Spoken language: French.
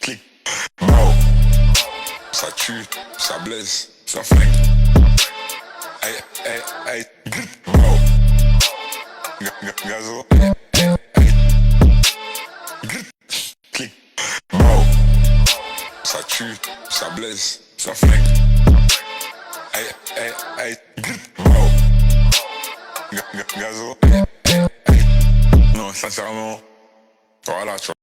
Clic. Bro. Ça tue, ça blesse, ça flingue. Aïe, aïe, aïe. Bro. Gazo. Clic. Bro. Ça tue, ça blesse, ça flingue. Aïe, aïe, aïe. Bro. Gazo. Non, sincèrement, voilà, tu vois.